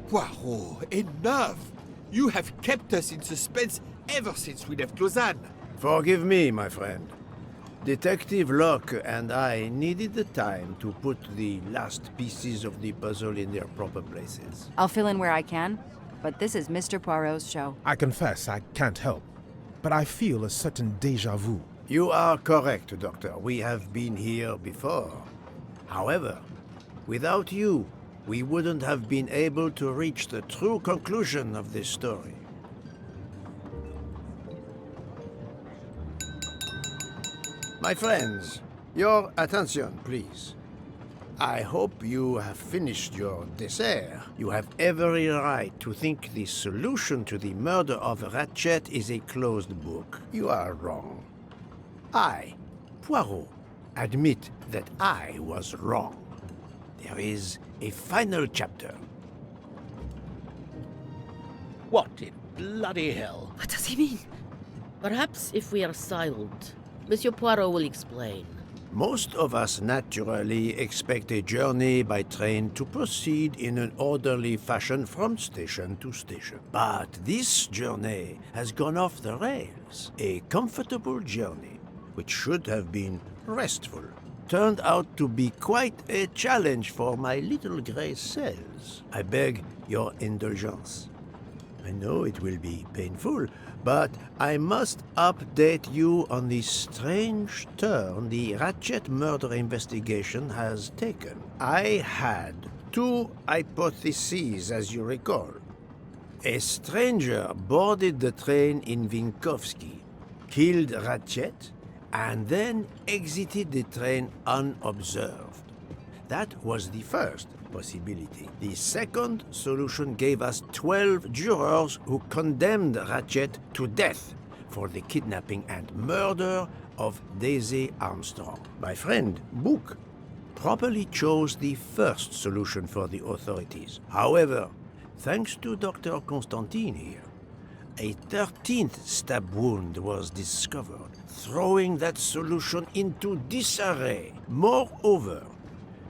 Poirot, enough! You have kept us in suspense ever since we left Lausanne. Forgive me, my friend. Detective Locke and I needed the time to put the last pieces of the puzzle in their proper places. I'll fill in where I can, but this is Mr. Poirot's show. I confess I can't help, but I feel a certain déjà vu. You are correct, Doctor. We have been here before. However, without you, we wouldn't have been able to reach the true conclusion of this story. My friends, your attention, please. I hope you have finished your dessert. You have every right to think the solution to the murder of Ratchet is a closed book. You are wrong. I, Poirot, admit that I was wrong. There is a final chapter. What in bloody hell? What does he mean? Perhaps if we are silent, Monsieur Poirot will explain. Most of us naturally expect a journey by train to proceed in an orderly fashion from station to station. But this journey has gone off the rails. A comfortable journey, which should have been restful, turned out to be quite a challenge for my little gray cells. I beg your indulgence. I know it will be painful, but I must update you on the strange turn the Ratchet murder investigation has taken. I had two hypotheses, as you recall. A stranger boarded the train in Vinkovsky, killed Ratchet, and then exited the train unobserved. That was the first possibility. The second solution gave us 12 jurors who condemned Ratchet to death for the kidnapping and murder of Daisy Armstrong. My friend, Book, properly chose the first solution for the authorities. However, thanks to Dr. Constantine here, a 13th stab wound was discovered, throwing that solution into disarray. Moreover,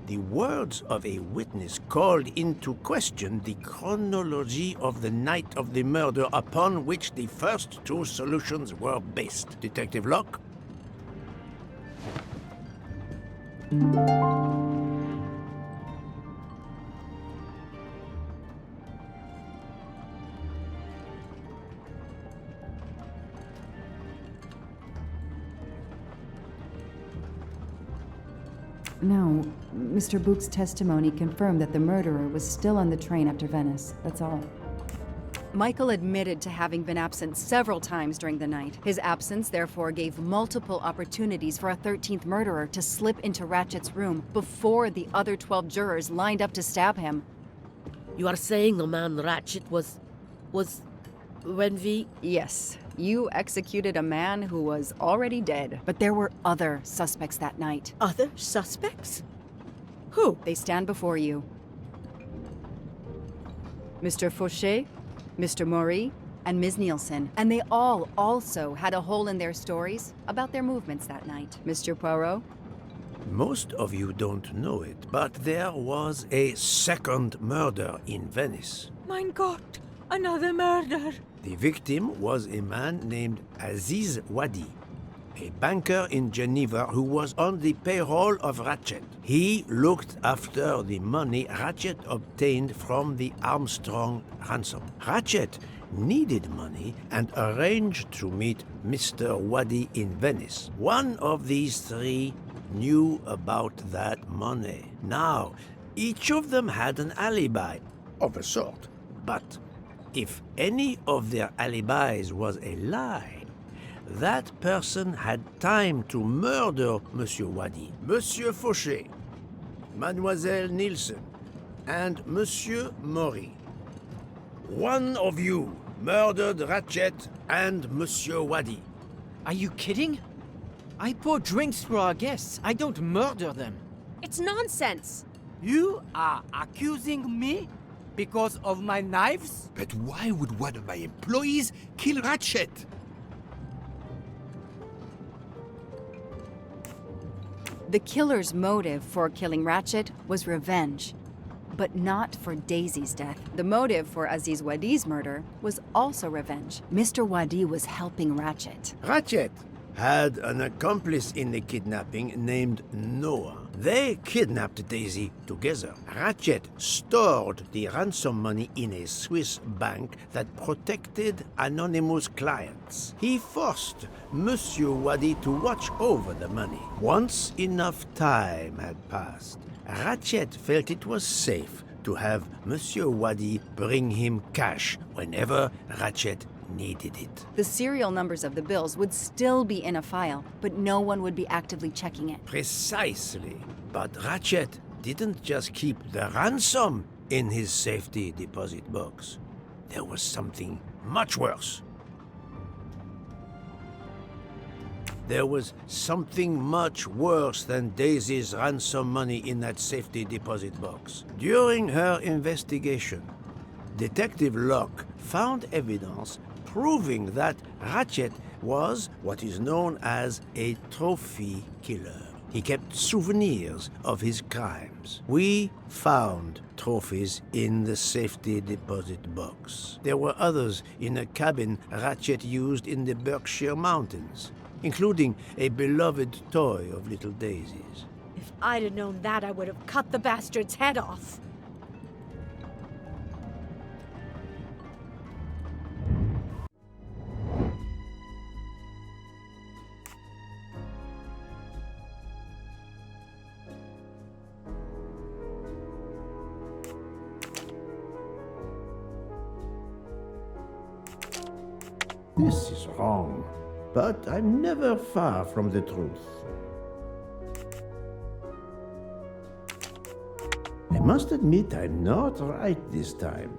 the words of a witness called into question the chronology of the night of the murder upon which the first two solutions were based. Detective Locke? No, Mr. Book's testimony confirmed that the murderer was still on the train up to Venice. That's all. Michael admitted to having been absent several times during the night. His absence, therefore, gave multiple opportunities for a 13th murderer to slip into Ratchet's room before the other 12 jurors lined up to stab him. You are saying the man Ratchet was... when we... Yes, you executed a man who was already dead. But there were other suspects that night. Other suspects? Who? They stand before you. Mr. Fauché, Mr. Maury, and Ms. Nielsen. And they all also had a hole in their stories about their movements that night. Mr. Poirot? Most of you don't know it, but there was a second murder in Venice. Mein Gott, another murder. The victim was a man named Aziz Wadi, a banker in Geneva who was on the payroll of Ratchet. He looked after the money Ratchet obtained from the Armstrong ransom. Ratchet needed money and arranged to meet Mr. Wadi in Venice. One of these three knew about that money. Now, each of them had an alibi, of a sort, but if any of their alibis was a lie, that person had time to murder Monsieur Wadi, Monsieur Fauché, Mademoiselle Nielsen, and Monsieur Maury. One of you murdered Ratchet and Monsieur Wadi. Are you kidding? I pour drinks for our guests. I don't murder them. It's nonsense. You are accusing me because of my knives? But why would one of my employees kill Ratchet? The killer's motive for killing Ratchet was revenge. But not for Daisy's death. The motive for Aziz Wadi's murder was also revenge. Mr. Wadi was helping Ratchet. Ratchet had an accomplice in the kidnapping named Noah. They kidnapped Daisy together. Ratchet stored the ransom money in a Swiss bank that protected anonymous clients. He forced Monsieur Wadi to watch over the money. Once enough time had passed, Ratchet felt it was safe to have Monsieur Wadi bring him cash whenever Ratchet needed it. The serial numbers of the bills would still be in a file, but no one would be actively checking it. Precisely. But Ratchet didn't just keep the ransom in his safety deposit box. There was something much worse. There was something much worse than Daisy's ransom money in that safety deposit box. During her investigation, Detective Locke found evidence proving that Ratchet was what is known as a trophy killer. He kept souvenirs of his crimes. We found trophies in the safety deposit box. There were others in a cabin Ratchet used in the Berkshire Mountains, including a beloved toy of little Daisy's. If I'd have known that, I would have cut the bastard's head off. This is wrong, but I'm never far from the truth. I must admit I'm not right this time.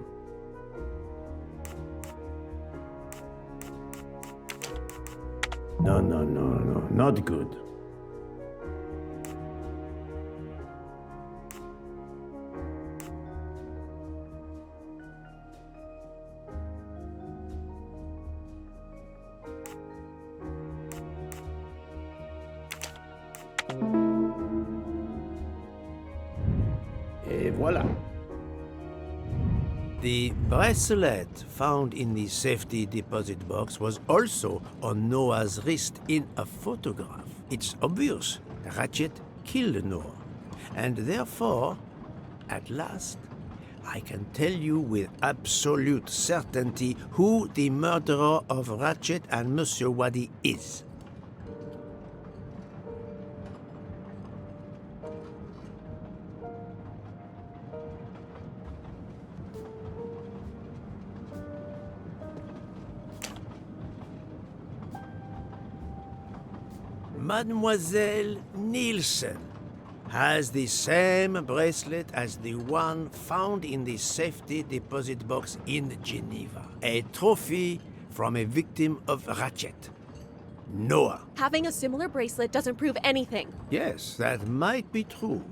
No, not good. Et voilà. The bracelet found in the safety deposit box was also on Noah's wrist in a photograph. It's obvious Ratchet killed Noah, and therefore, at last, I can tell you with absolute certainty who the murderer of Ratchet and Monsieur Wadi is. Mademoiselle Nielsen has the same bracelet as the one found in the safety deposit box in Geneva. A trophy from a victim of Ratchet. Noah. Having a similar bracelet doesn't prove anything. Yes, that might be true.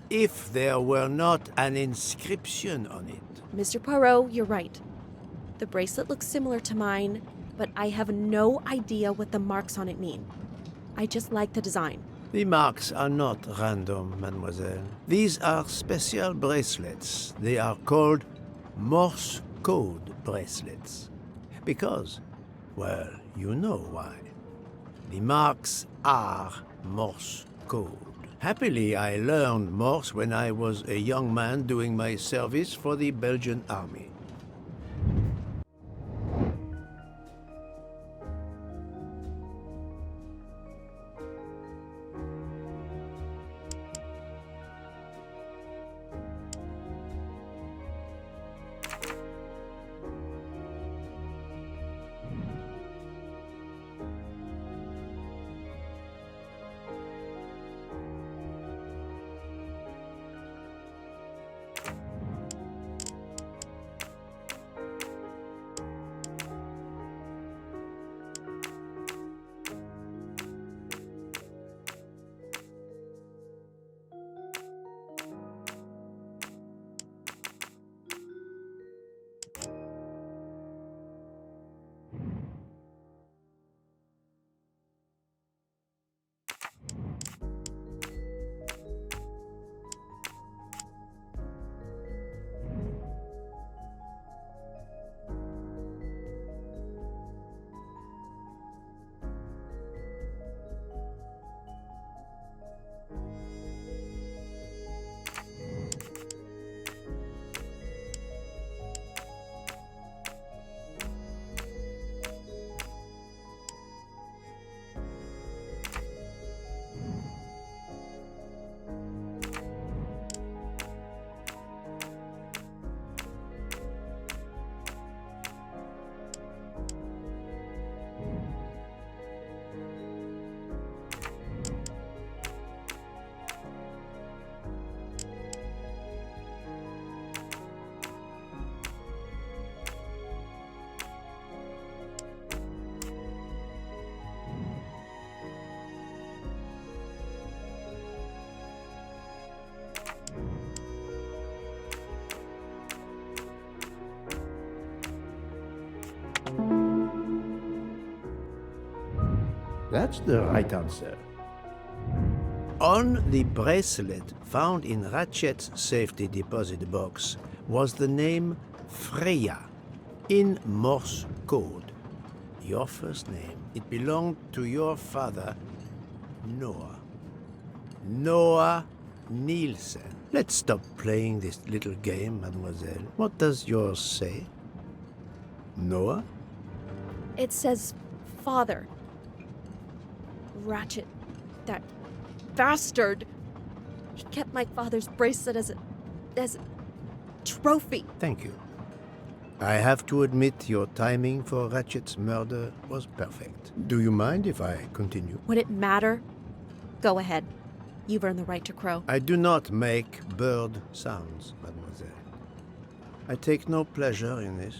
If there were not an inscription on it. Mr. Poirot, you're right. The bracelet looks similar to mine, but I have no idea what the marks on it mean. I just like the design. The marks are not random, mademoiselle. These are special bracelets. They are called Morse code bracelets. Because, well, you know why. The marks are Morse code. Happily, I learned Morse when I was a young man doing my service for the Belgian army. That's the right answer. On the bracelet found in Ratchet's safety deposit box was the name Freya in Morse code. Your first name. It belonged to your father, Noah. Noah Nielsen. Let's stop playing this little game, mademoiselle. What does yours say? Noah? It says father. Ratchet. That bastard. He kept my father's bracelet as a trophy. Thank you. I have to admit your timing for Ratchet's murder was perfect. Do you mind if I continue? Would it matter? Go ahead. You've earned the right to crow. I do not make bird sounds, mademoiselle. I take no pleasure in this.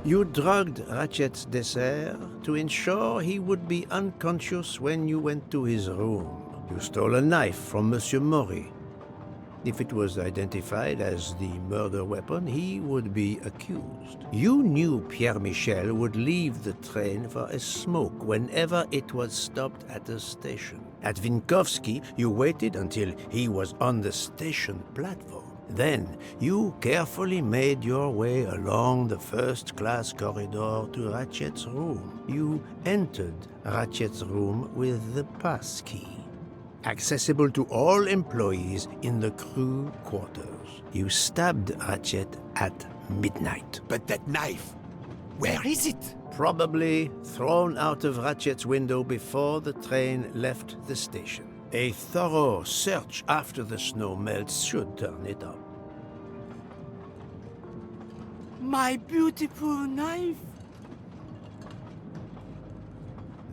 You drugged Ratchet's dessert to ensure he would be unconscious when you went to his room. You stole a knife from Monsieur Maury. If it was identified as the murder weapon, he would be accused. You knew Pierre Michel would leave the train for a smoke whenever it was stopped at a station. At Vinkovsky, you waited until he was on the station platform. Then, you carefully made your way along the first-class corridor to Ratchet's room. You entered Ratchet's room with the pass key, accessible to all employees in the crew quarters. You stabbed Ratchet at midnight. But that knife, where is it? Probably thrown out of Ratchet's window before the train left the station. A thorough search after the snow melts should turn it up. My beautiful knife.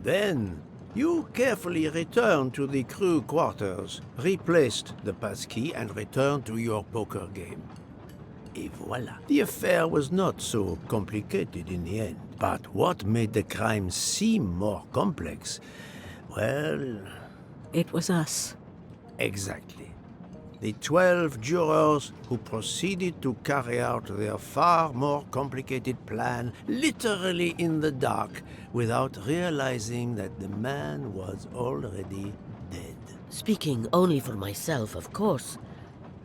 Then, you carefully returned to the crew quarters, replaced the passkey, and returned to your poker game. Et voila. The affair was not so complicated in the end. But what made the crime seem more complex? Well, It was us. exactly. The 12 jurors who proceeded to carry out their far more complicated plan literally in the dark without realizing that the man was already dead. Speaking only for myself, of course,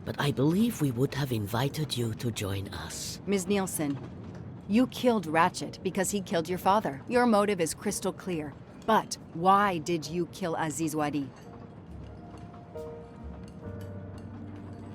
but I believe we would have invited you to join us. Ms. Nielsen, you killed Ratchet because he killed your father. Your motive is crystal clear. But why did you kill Aziz Wadi?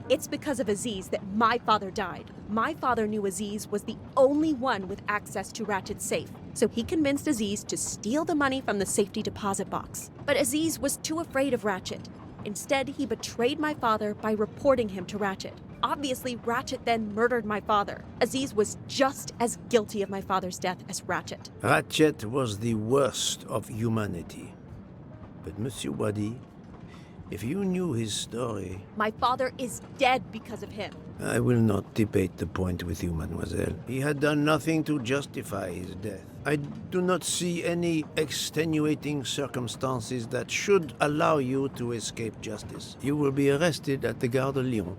It's because of Aziz that my father died. My father knew Aziz was the only one with access to Ratchet's safe, so he convinced Aziz to steal the money from the safety deposit box. But Aziz was too afraid of Ratchet. Instead, he betrayed my father by reporting him to Ratchet. Obviously, Ratchet then murdered my father. Aziz was just as guilty of my father's death as Ratchet. Ratchet was the worst of humanity. But Monsieur Wadi, if you knew his story... My father is dead because of him. I will not debate the point with you, mademoiselle. He had done nothing to justify his death. I do not see any extenuating circumstances that should allow you to escape justice. You will be arrested at the Gare de Lyon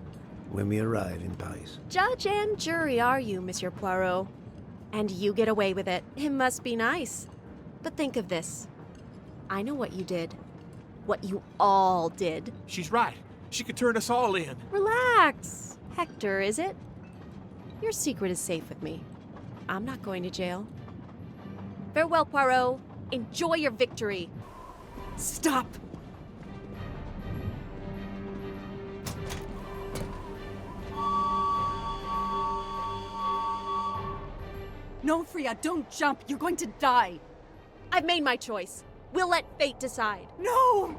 when we arrive in Paris. Judge and jury are you, Monsieur Poirot. And you get away with it. It must be nice. But think of this. I know what you did. What you all did. She's right. She could turn us all in. Relax. Hector, is it? Your secret is safe with me. I'm not going to jail. Farewell, Poirot. Enjoy your victory. Stop! No, Freya, don't jump. You're going to die. I've made my choice. We'll let fate decide. No!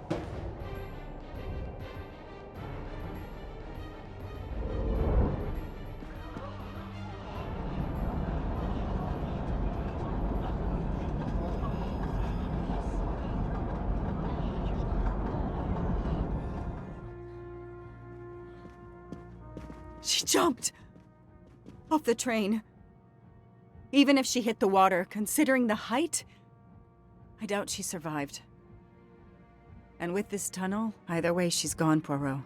She jumped off the train. Even if she hit the water, considering the height, I doubt she survived. And with this tunnel, either way, she's gone, Poirot.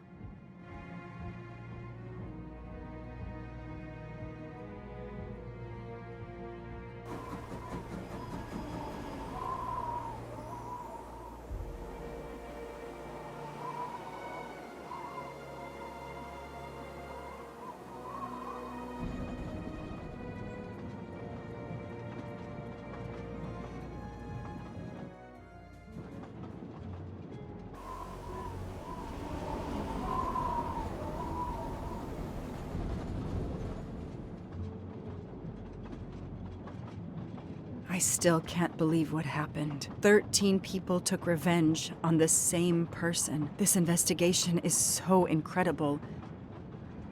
still can't believe what happened. 13 people took revenge on the same person. This investigation is so incredible.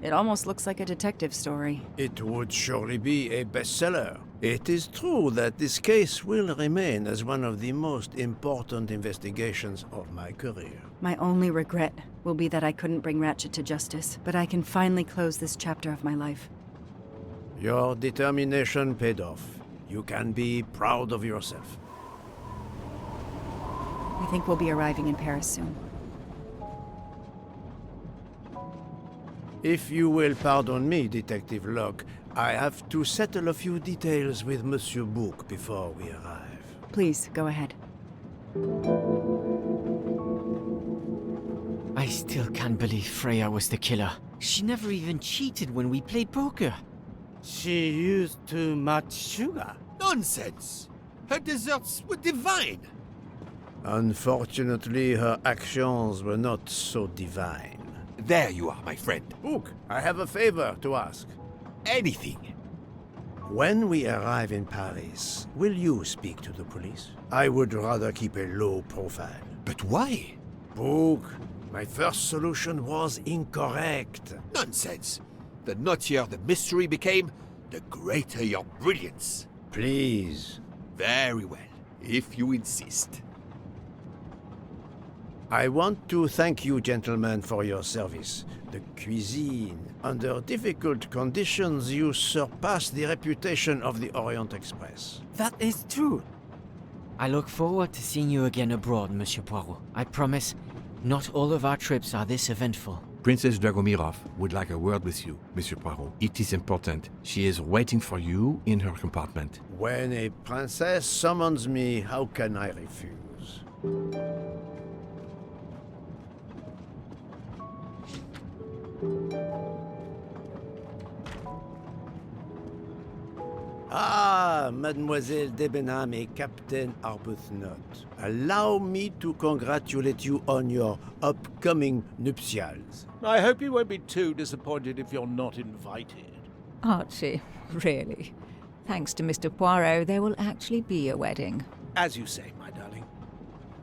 It almost looks like a detective story. It would surely be a bestseller. It is true that this case will remain as one of the most important investigations of my career. My only regret will be that I couldn't bring Ratchet to justice, but I can finally close this chapter of my life. Your determination paid off. You can be proud of yourself. I think we'll be arriving in Paris soon. If you will pardon me, Detective Locke, I have to settle a few details with Monsieur Bouc before we arrive. Please, go ahead. I still can't believe Freya was the killer. She never even cheated when we played poker. She used too much sugar. Nonsense! Her desserts were divine! Unfortunately, her actions were not so divine. There you are, my friend. Bouc, I have a favor to ask. Anything. When we arrive in Paris, will you speak to the police? I would rather keep a low profile. But why? Bouc, my first solution was incorrect. Nonsense. The knottier the mystery became, the greater your brilliance. Please. Very well, if you insist. I want to thank you, gentlemen, for your service. The cuisine. Under difficult conditions, you surpass the reputation of the Orient Express. That is true. I look forward to seeing you again abroad, Monsieur Poirot. I promise, not all of our trips are this eventful. Princess Dragomirov would like a word with you, Monsieur Poirot. It is important. She is waiting for you in her compartment. When a princess summons me, how can I refuse? Ah, Mademoiselle Debenham et Captain Arbuthnot. Allow me to congratulate you on your upcoming nuptials. I hope you won't be too disappointed if you're not invited. Archie, really? Thanks to Mr. Poirot, there will actually be a wedding. As you say, my darling.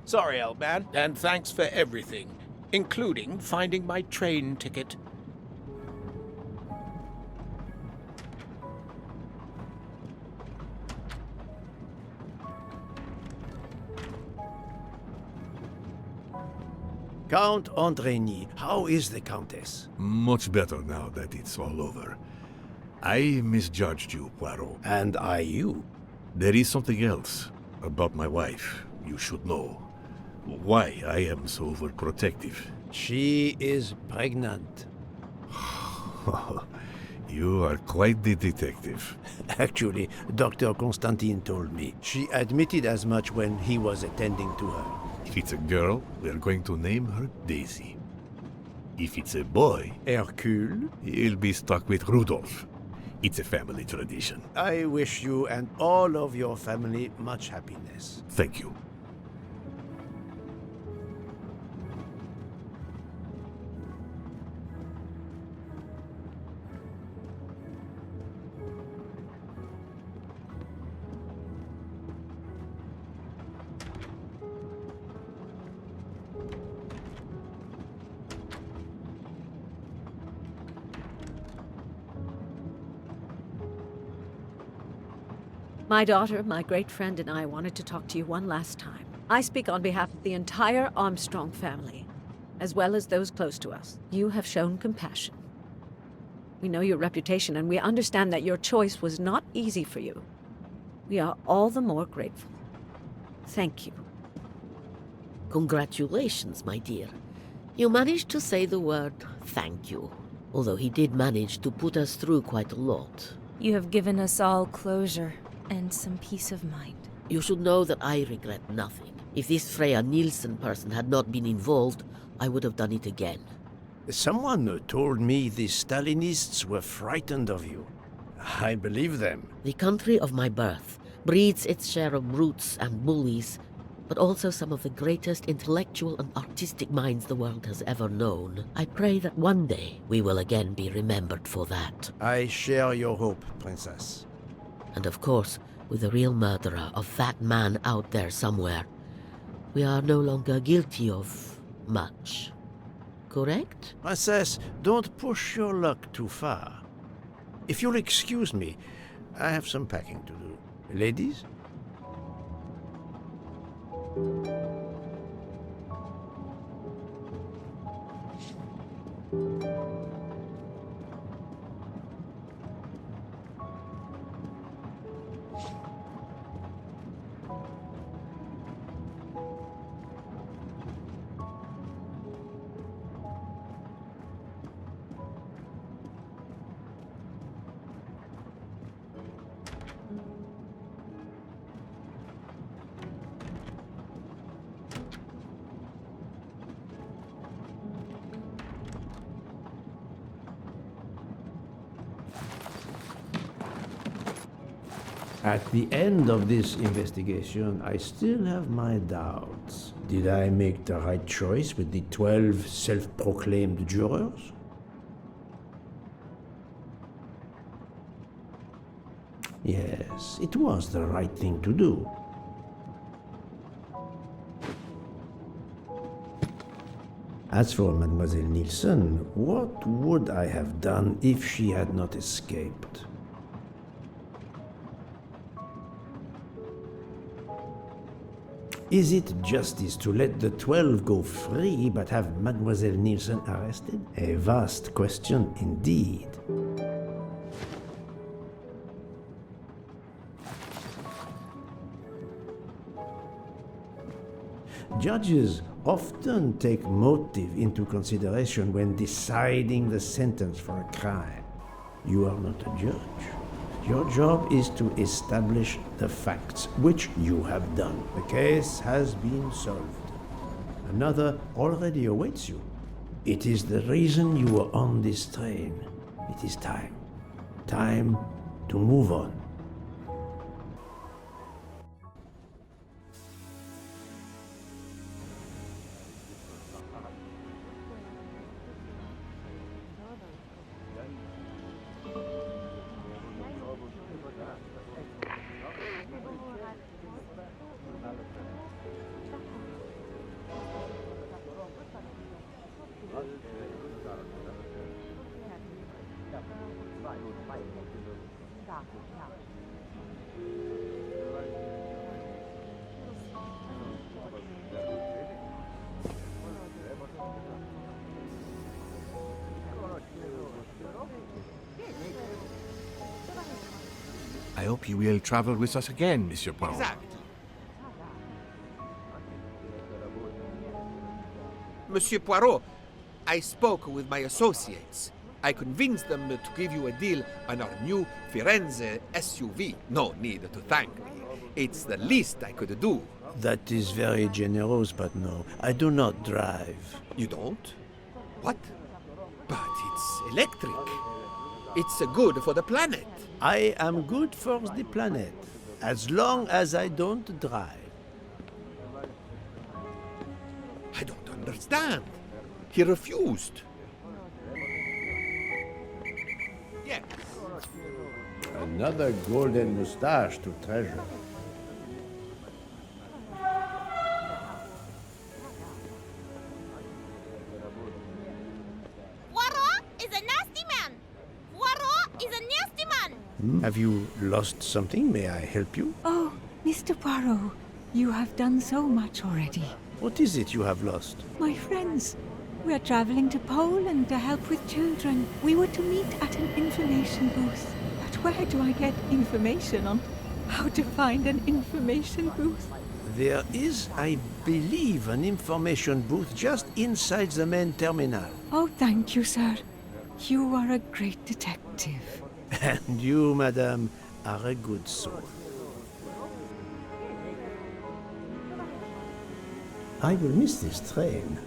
Sorry, old man, and thanks for everything, including finding my train ticket. Count Andreny, how is the Countess? Much better now that it's all over. I misjudged you, Poirot. And I you. There is something else about my wife you should know. Why I am so overprotective. She is pregnant. You are quite the detective. Actually, Dr. Constantine told me. She admitted as much when he was attending to her. If it's a girl, we're going to name her Daisy. If it's a boy, Hercule? he'll be stuck with Rudolph. It's a family tradition. I wish you and all of your family much happiness. Thank you. My daughter, my great friend, and I wanted to talk to you one last time. I speak on behalf of the entire Armstrong family, as well as those close to us. You have shown compassion. We know your reputation, and we understand that your choice was not easy for you. We are all the more grateful. Thank you. Congratulations, my dear. You managed to say the word thank you, although he did manage to put us through quite a lot. You have given us all closure and some peace of mind. You should know that I regret nothing. If this Freya Nielsen person had not been involved, I would have done it again. Someone told me the Stalinists were frightened of you. I believe them. The country of my birth breeds its share of brutes and bullies, but also some of the greatest intellectual and artistic minds the world has ever known. I pray that one day we will again be remembered for that. I share your hope, Princess. And of course, With the real murderer of that man out there somewhere, we are no longer guilty of much. Correct? Princess, don't push your luck too far. If you'll excuse me, I have some packing to do. Ladies? At the end of this investigation, I still have my doubts. Did I make the right choice with the 12 self-proclaimed jurors? Yes, it was the right thing to do. As for Mademoiselle Nielsen, what would I have done if she had not escaped? Is it justice to let the 12 go free but have Mademoiselle Nielsen arrested? A vast question indeed. Judges often take motive into consideration when deciding the sentence for a crime. You are not a judge. Your job is to establish the facts, which you have done. The case has been solved. Another already awaits you. It is the reason you are on this train. It is time. Time to move on. I hope you will travel with us again, Monsieur Poirot. Exactly. Monsieur Poirot, I spoke with my associates. I convinced them to give you a deal on our new Firenze SUV. No need to thank me. It's the least I could do. That is very generous, but no, I do not drive. You don't? What? But it's electric. It's good for the planet. I am good for the planet, as long as I don't drive. I don't understand. He refused. Yes. Another golden moustache to treasure. Poirot is a nasty man! Poirot is a nasty man! Have you lost something? May I help you? Oh, Mr. Poirot, you have done so much already. What is it you have lost? My friends, we are traveling to Poland to help with children. We were to meet at an information booth. But where do I get information on how to find an information booth? There is, I believe, an information booth just inside the main terminal. Oh, thank you, sir. You are a great detective. And you, madame, are a good soul. I will miss this train.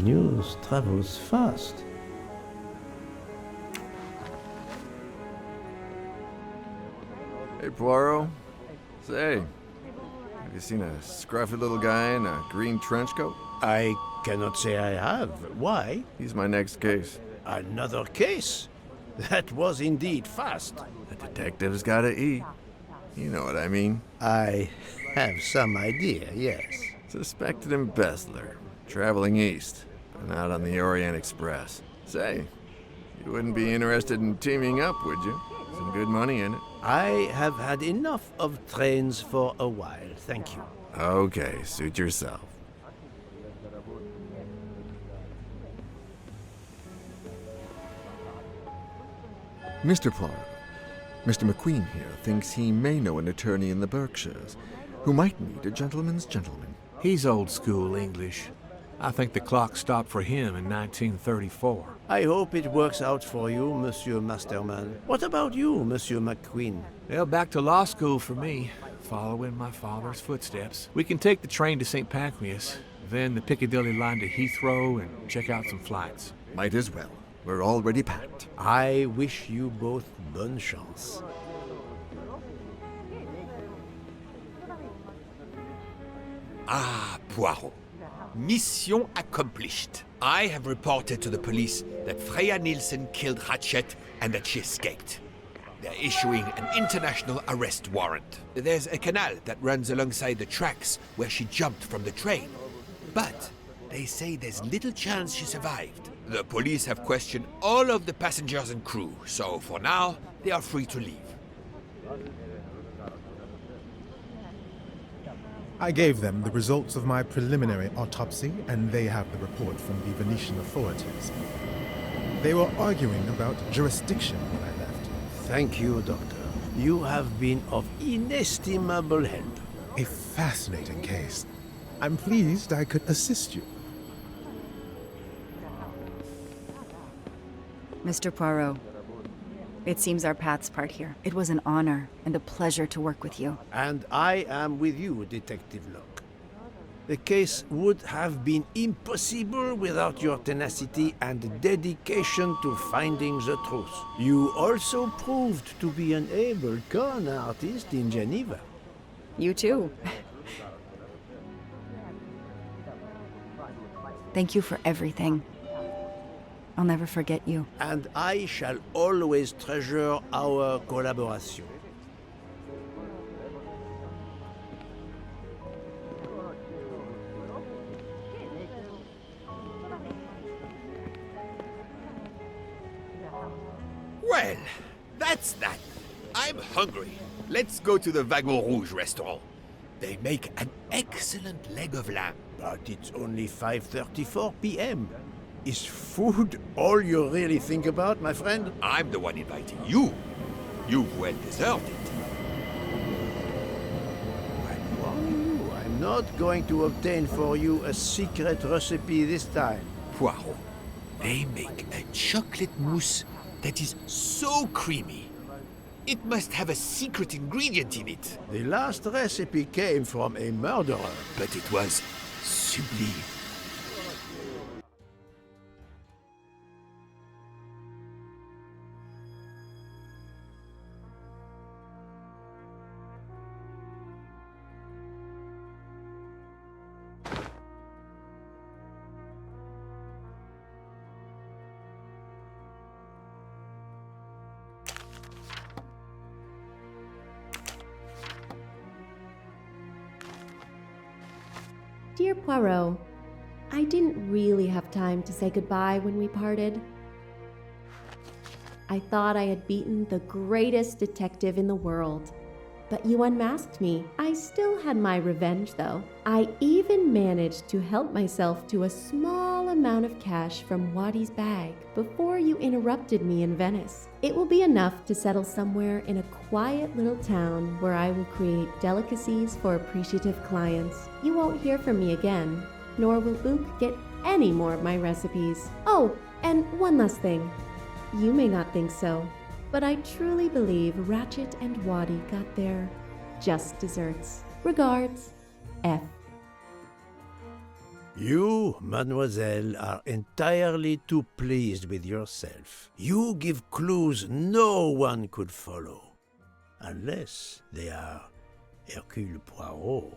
News travels fast. Hey, Poirot. Say, have you seen a scruffy little guy in a green trench coat? I cannot say I have. Why? He's my next case. Another case? That was indeed fast. The detective's gotta eat. You know what I mean. I have some idea, yes. Suspected embezzler. Traveling east. Been out on the Orient Express. Say, you wouldn't be interested in teaming up, would you? Some good money in it. I have had enough of trains for a while, thank you. Okay, suit yourself. Mr. Poirot, Mr. McQueen here thinks he may know an attorney in the Berkshires who might need a gentleman's gentleman. He's old school English. I think the clock stopped for him in 1934. I hope it works out for you, Monsieur Masterman. What about you, Monsieur McQueen? Well, back to law school for me, following my father's footsteps. We can take the train to St. Pancras, then the Piccadilly line to Heathrow and check out some flights. Might as well. We're already packed. I wish you both bonne chance. Ah, Poirot. Mission accomplished. I have reported to the police that Freya Nielsen killed Ratchet and that she escaped. They're issuing an international arrest warrant. There's a canal that runs alongside the tracks where she jumped from the train. But they say there's little chance she survived. The police have questioned all of the passengers and crew, so for now, they are free to leave. I gave them the results of my preliminary autopsy, and they have the report from the Venetian authorities. They were arguing about jurisdiction when I left. Thank you, Doctor. You have been of inestimable help. A fascinating case. I'm pleased I could assist you. Mr. Poirot, it seems our paths part here. It was an honor and a pleasure to work with you. And I am with you, Detective Locke. The case would have been impossible without your tenacity and dedication to finding the truth. You also proved to be an able con artist in Geneva. You too. Thank you for everything. I'll never forget you. And I shall always treasure our collaboration. Well, that's that. I'm hungry. Let's go to the Wagon Rouge restaurant. They make an excellent leg of lamb. But it's only 5:34 p.m. Is food all you really think about, my friend? I'm the one inviting you. You've well deserved it. I warn you, I'm not going to obtain for you a secret recipe this time. Poirot, they make a chocolate mousse that is so creamy. It must have a secret ingredient in it. The last recipe came from a murderer. But it was sublime. Dear Poirot, I didn't really have time to say goodbye when we parted. I thought I had beaten the greatest detective in the world, but you unmasked me. I still had my revenge, though. I even managed to help myself to a small amount of cash from Waddy's bag before you interrupted me in Venice. It will be enough to settle somewhere in a quiet little town where I will create delicacies for appreciative clients. You won't hear from me again, nor will Book get any more of my recipes. Oh, and one last thing. You may not think so, but I truly believe Ratchet and Waddy got their just desserts. Regards, F. You, mademoiselle, are entirely too pleased with yourself. You give clues no one could follow, unless they are Hercule Poirot.